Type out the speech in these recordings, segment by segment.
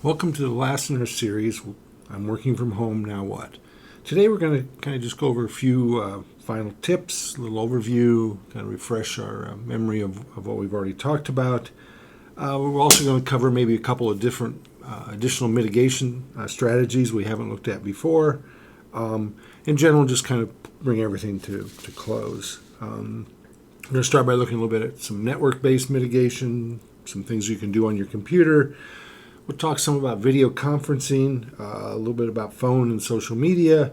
Welcome to the last in our series, I'm Working From Home, Now What? Today we're going to kind of just go over a few final tips, a little overview, kind of refresh our memory of what we've already talked about. We're also going to cover maybe a couple of different additional mitigation strategies we haven't looked at before. In general, just kind of bring everything to close. I'm going to start by looking a little bit at some network-based mitigation, some things you can do on your computer. We'll talk some about video conferencing, a little bit about phone and social media,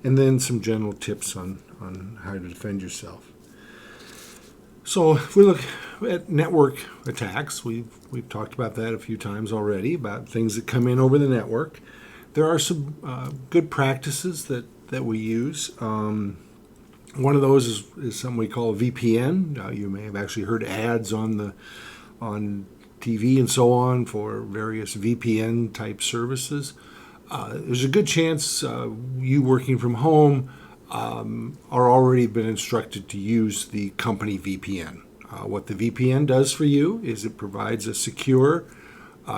and then some general tips on how to defend yourself. So if we look at network attacks, we've talked about that a few times already, about things that come in over the network. There are some good practices that we use. One of those is something we call a VPN. You may have actually heard ads on TV and so on for various VPN type services. There's a good chance you working from home are already been instructed to use the company VPN. What the VPN does for you is it provides a secure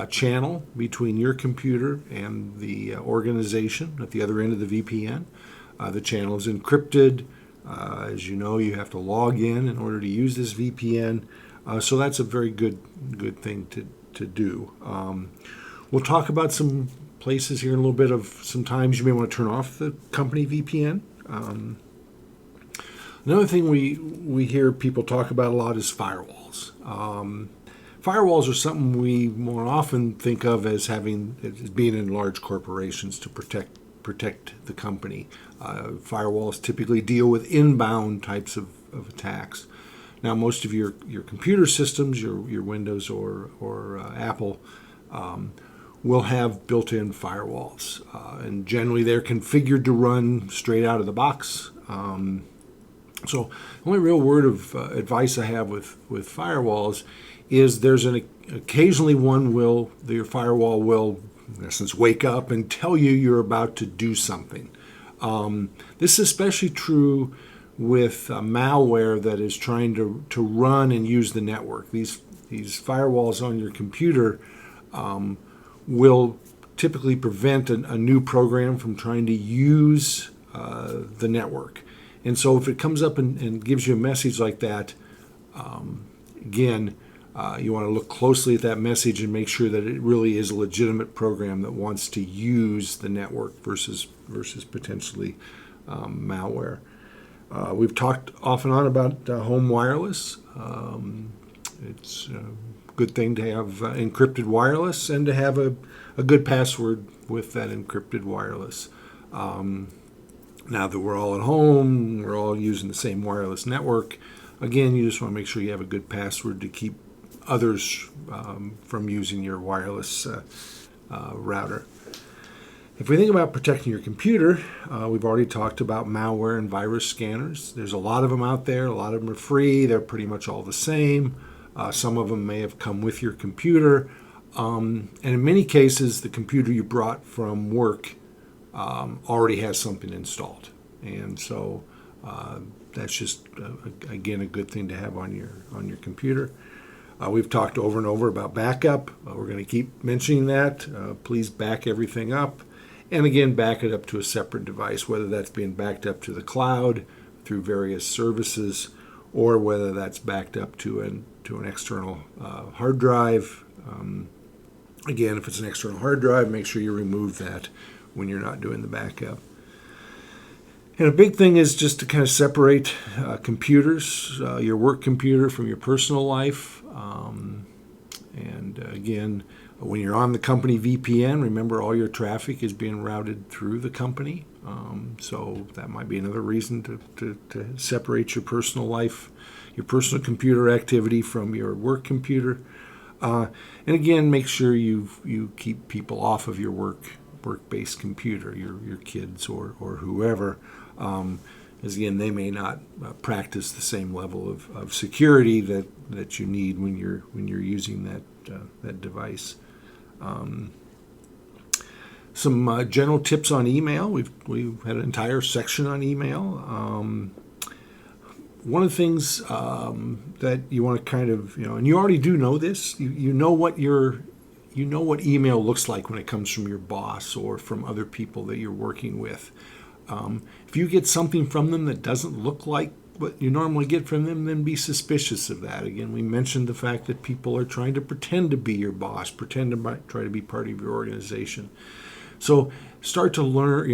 channel between your computer and the organization at the other end of the VPN. The channel is encrypted. As you know, you have to log in order to use this VPN. So that's a very good thing to do. We'll talk about some places here in a little bit of sometimes you may want to turn off the company VPN. Another thing we hear people talk about a lot is firewalls. Firewalls are something we more often think of as being in large corporations to protect the company. Firewalls typically deal with inbound types of attacks. Now, most of your computer systems, your Windows or Apple, will have built-in firewalls, and generally they're configured to run straight out of the box. So, the only real word of advice I have with firewalls is there's occasionally your firewall will, in essence, wake up and tell you you're about to do something. This is especially true with malware that is trying to run and use the network. These firewalls on your computer will typically prevent a new program from trying to use the network. And so if it comes up and gives you a message like that, again, you want to look closely at that message and make sure that it really is a legitimate program that wants to use the network versus potentially malware. We've talked off and on about home wireless. It's a good thing to have encrypted wireless and to have a good password with that encrypted wireless. Now that we're all at home, we're all using the same wireless network. Again, you just want to make sure you have a good password to keep others from using your wireless router. If we think about protecting your computer, we've already talked about malware and virus scanners. There's a lot of them out there. A lot of them are free. They're pretty much all the same. Some of them may have come with your computer. And in many cases, the computer you brought from work already has something installed. And so that's just, again, a good thing to have on your computer. We've talked over and over about backup. We're going to keep mentioning that. Please back everything up. And again, back it up to a separate device, whether that's being backed up to the cloud through various services, or whether that's backed up to an external hard drive. Again, if it's an external hard drive, make sure you remove that when you're not doing the backup. And a big thing is just to kind of separate computers, your work computer from your personal life. And again, when you're on the company VPN, remember all your traffic is being routed through the company. So that might be another reason to separate your personal life, your personal computer activity from your work computer. And again, make sure you keep people off of your work-based computer, your kids or whoever. As again, they may not practice the same level of security that you need when you're using that device. Some general tips on email. We've had an entire section on email. One of the things that you want to kind of, and you already do know this. You know what your you know what email looks like when it comes from your boss or from other people that you're working with. If you get something from them that doesn't look like what you normally get from them, then be suspicious of that. Again, we mentioned the fact that people are trying to pretend to be your boss, pretend to try to be part of your organization. So start to learn,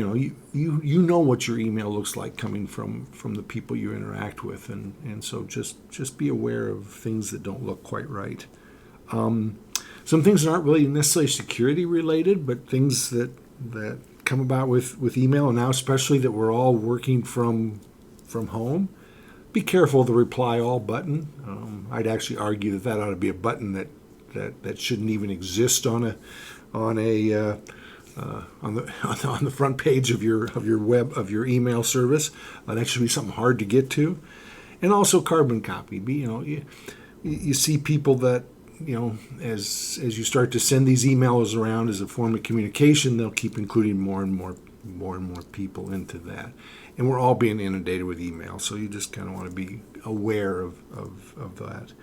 you know what your email looks like coming from the people you interact with, and so just be aware of things that don't look quite right. Some things that aren't really necessarily security related, but things that come about with email, and now especially that we're all working from home. Be careful of the reply all button. I'd actually argue that ought to be a button that shouldn't even exist on the front page of your email service. That should be something hard to get to. And also carbon copy. You see people that, as you start to send these emails around as a form of communication, they'll keep including more and more people into that. And we're all being inundated with email, so you just kind of want to be aware of that.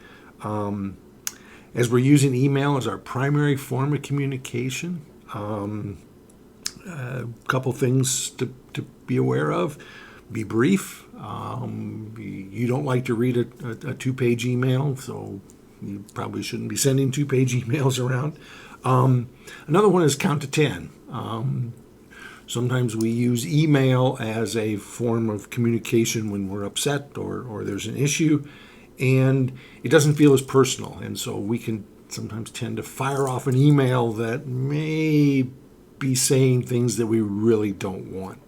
As we're using email as our primary form of communication, a couple things to be aware of. Be brief. You don't like to read a two-page email, so you probably shouldn't be sending two-page emails around. Another one is count to 10. Sometimes we use email as a form of communication when we're upset or there's an issue, and it doesn't feel as personal. And so we can sometimes tend to fire off an email that may be saying things that we really don't want.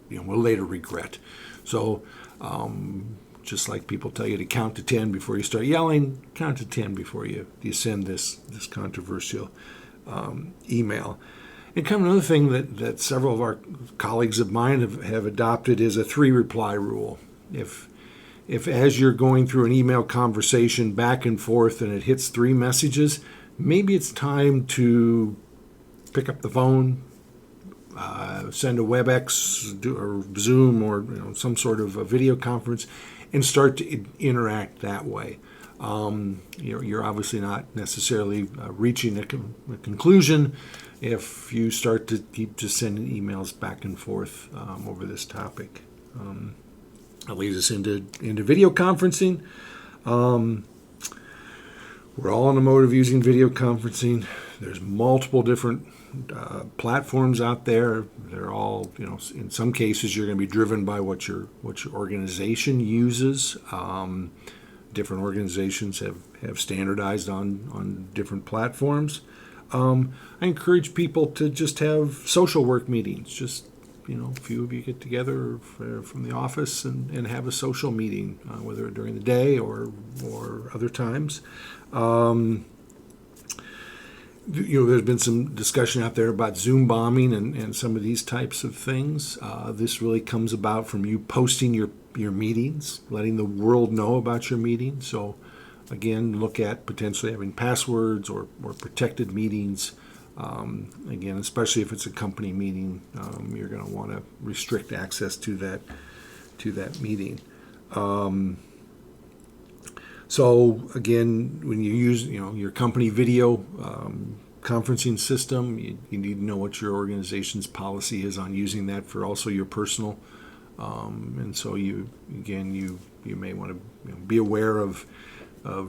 We'll later regret. So just like people tell you to count to 10 before you start yelling, count to 10 before you send this controversial email. And kind of another thing that several of our colleagues of mine have adopted is a 3 reply rule. If as you're going through an email conversation back and forth and it hits 3 messages, maybe it's time to pick up the phone, send a WebEx or Zoom or some sort of a video conference, and start to interact that way. You're obviously not necessarily reaching a conclusion if you start to keep just sending emails back and forth over this topic. That leads us into video conferencing. We're all in the mode of using video conferencing. There's multiple different platforms out there. They're all, in some cases you're going to be driven by what your organization uses. Different organizations have standardized on different platforms. I encourage people to just have social work meetings. Just, a few of you get together from the office and have a social meeting, whether during the day or other times. There's been some discussion out there about Zoom bombing and some of these types of things. This really comes about from you posting your meetings, letting the world know about your meeting. So again, look at potentially having passwords or protected meetings. Again, especially if it's a company meeting, you're going to want to restrict access to that meeting. So again, when you use your company video conferencing system, you need to know what your organization's policy is on using that for also your personal. And so you may want to be aware of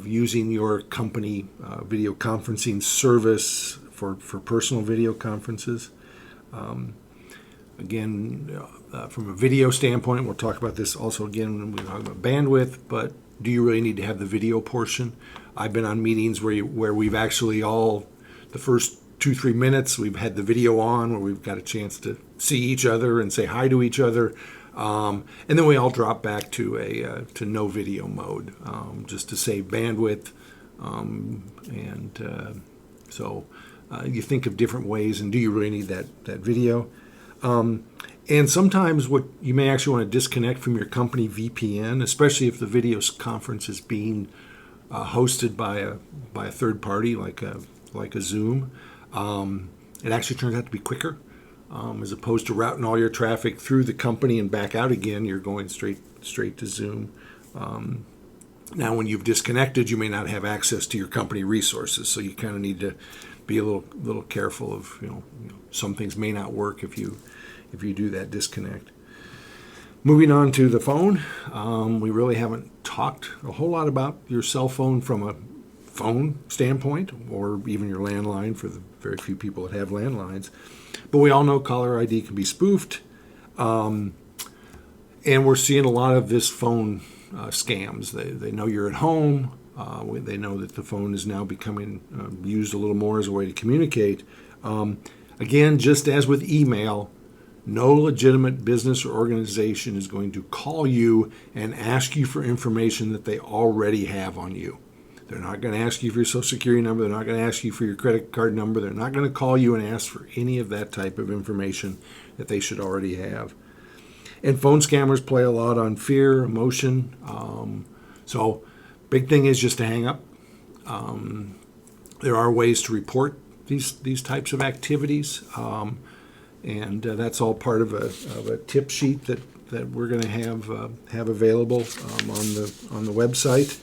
using your company video conferencing service for personal video conferences. Again, from a video standpoint, we'll talk about this also again when we talk about bandwidth, but do you really need to have the video portion? I've been on meetings where we've actually the first 2-3 minutes, we've had the video on where we've got a chance to see each other and say hi to each other. And then we all drop back to no video mode, just to save bandwidth. So you think of different ways, and do you really need that video? And sometimes what you may actually want to disconnect from your company VPN, especially if the video conference is being hosted by a third party like a Zoom. It actually turns out to be quicker. As opposed to routing all your traffic through the company and back out again, you're going straight to Zoom. Now, when you've disconnected, you may not have access to your company resources, so you kind of need to be a little careful of some things may not work if you do that disconnect. Moving on to the phone, we really haven't talked a whole lot about your cell phone from a phone standpoint, or even your landline for the very few people that have landlines. But we all know caller ID can be spoofed, and we're seeing a lot of this phone scams. They know you're at home. They know that the phone is now becoming used a little more as a way to communicate. Again, just as with email, no legitimate business or organization is going to call you and ask you for information that they already have on you. They're not going to ask you for your social security number. They're not going to ask you for your credit card number. They're not going to call you and ask for any of that type of information that they should already have. And phone scammers play a lot on fear, emotion. So big thing is just to hang up. There are ways to report these types of activities. And that's all part of a tip sheet that we're going to have available on the website.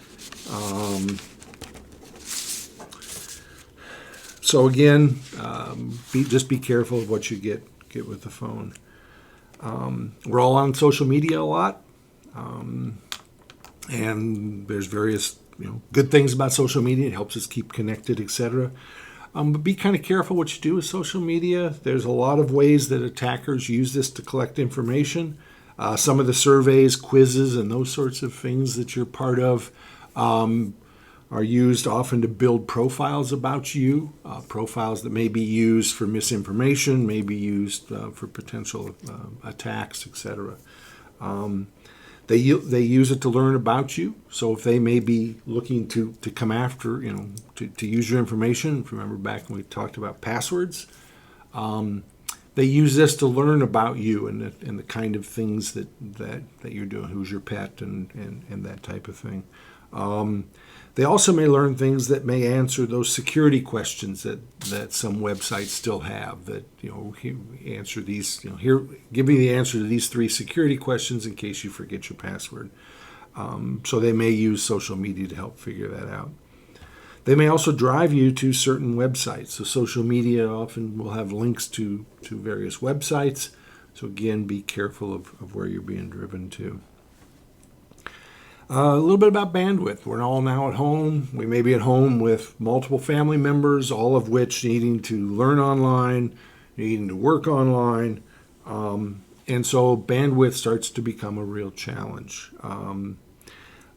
So again, just be careful of what you get with the phone. We're all on social media a lot, and there's various good things about social media. It helps us keep connected, etc. But be kind of careful what you do with social media. There's a lot of ways that attackers use this to collect information. Some of the surveys, quizzes, and those sorts of things that you're part of are used often to build profiles about you, profiles that may be used for misinformation, may be used for potential attacks, etc. They use it to learn about you. So if they may be looking to come after, to use your information, remember back when we talked about passwords, they use this to learn about you and the kind of things that you're doing, who's your pet, and that type of thing. They also may learn things that may answer those security questions that some websites still have. That answer these. Here, give me the answer to these 3 security questions in case you forget your password. So they may use social media to help figure that out. They may also drive you to certain websites. So social media often will have links to various websites. So again, be careful of where you're being driven to. A little bit about bandwidth. We're all now at home. We may be at home with multiple family members, all of which needing to learn online, needing to work online. And so bandwidth starts to become a real challenge. A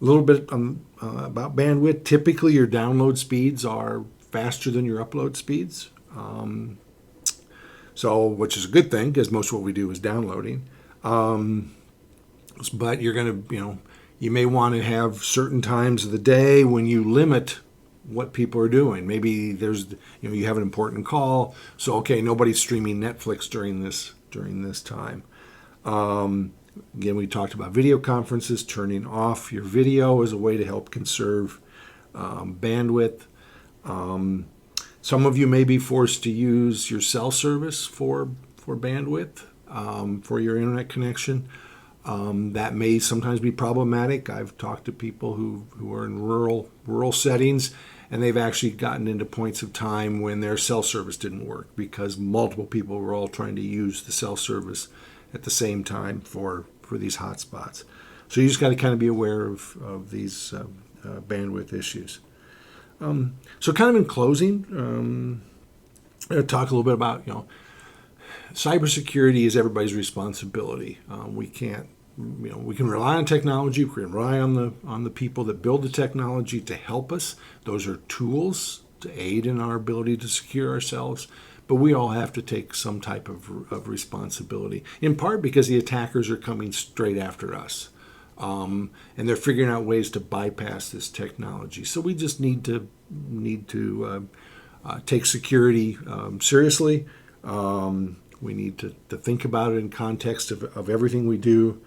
little bit about bandwidth. Typically, your download speeds are faster than your upload speeds. So, which is a good thing because most of what we do is downloading. But you're going to, you may want to have certain times of the day when you limit what people are doing. Maybe there's, you have an important call. So, okay, nobody's streaming Netflix during this time. Again, we talked about video conferences. Turning off your video is a way to help conserve bandwidth. Some of you may be forced to use your cell service for bandwidth for your internet connection. That may sometimes be problematic. I've talked to people who are in rural settings, and they've actually gotten into points of time when their cell service didn't work because multiple people were all trying to use the cell service at the same time for these hotspots. So you just got to kind of be aware of these bandwidth issues. So kind of in closing, I'm going to talk a little bit about, cybersecurity is everybody's responsibility. We can't, we can rely on technology. We can rely on the people that build the technology to help us. Those are tools to aid in our ability to secure ourselves. But we all have to take some type of responsibility, in part because the attackers are coming straight after us. And they're figuring out ways to bypass this technology. So we just need to take security seriously. We need to think about it in context of everything we do.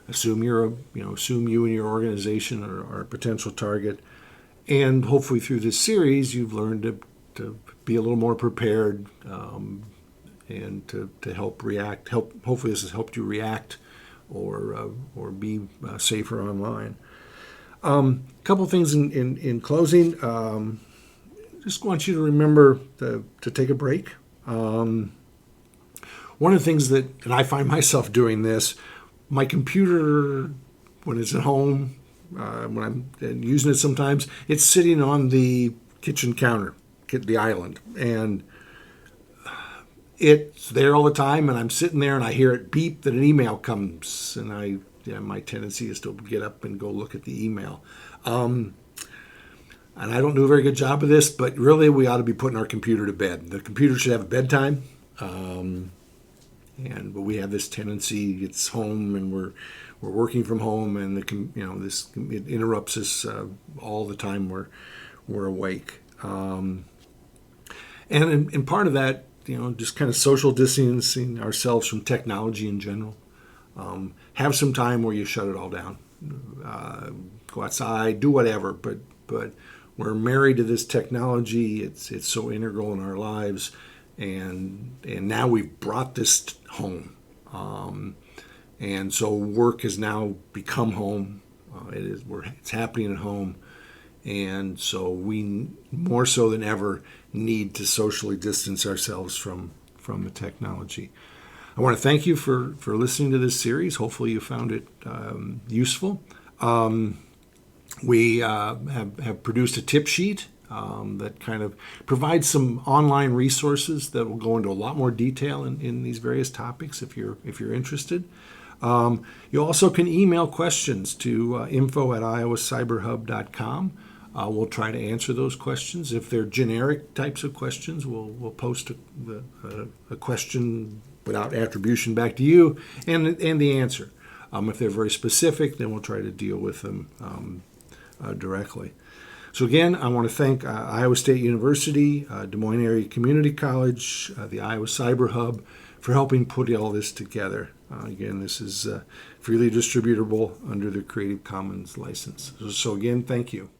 Assume you and your organization are a potential target, and hopefully through this series you've learned to be a little more prepared and to help react. Hopefully this has helped you react or be safer online. A couple things in closing. just want you to remember to take a break. One of the things and I find myself doing this, my computer, when it's at home, when I'm using it sometimes, it's sitting on the kitchen counter, the island, and it's there all the time, and I'm sitting there and I hear it beep that an email comes, and my tendency is to get up and go look at the email. And I don't do a very good job of this, but really we ought to be putting our computer to bed. The computer should have a bedtime. But we have this tendency. It's home, and we're working from home, and it interrupts us all the time we're awake. And part of that, just kind of social distancing ourselves from technology in general. Have some time where you shut it all down. Go outside, do whatever, but we're married to this technology. It's so integral in our lives. And now we've brought this home, and so work has now become home. It's happening at home, and so we more so than ever need to socially distance ourselves from the technology. I want to thank you for listening to this series. Hopefully, you found it useful. We have produced a tip sheet. That kind of provides some online resources that will go into a lot more detail in these various topics if you're interested. You also can email questions to info@iowacyberhub.com. We'll try to answer those questions. If they're generic types of questions, we'll post a question without attribution back to you and the answer. If they're very specific, then we'll try to deal with them directly. So again, I want to thank Iowa State University, Des Moines Area Community College, the Iowa Cyber Hub for helping put all this together. Again, this is freely distributable under the Creative Commons license. So again, thank you.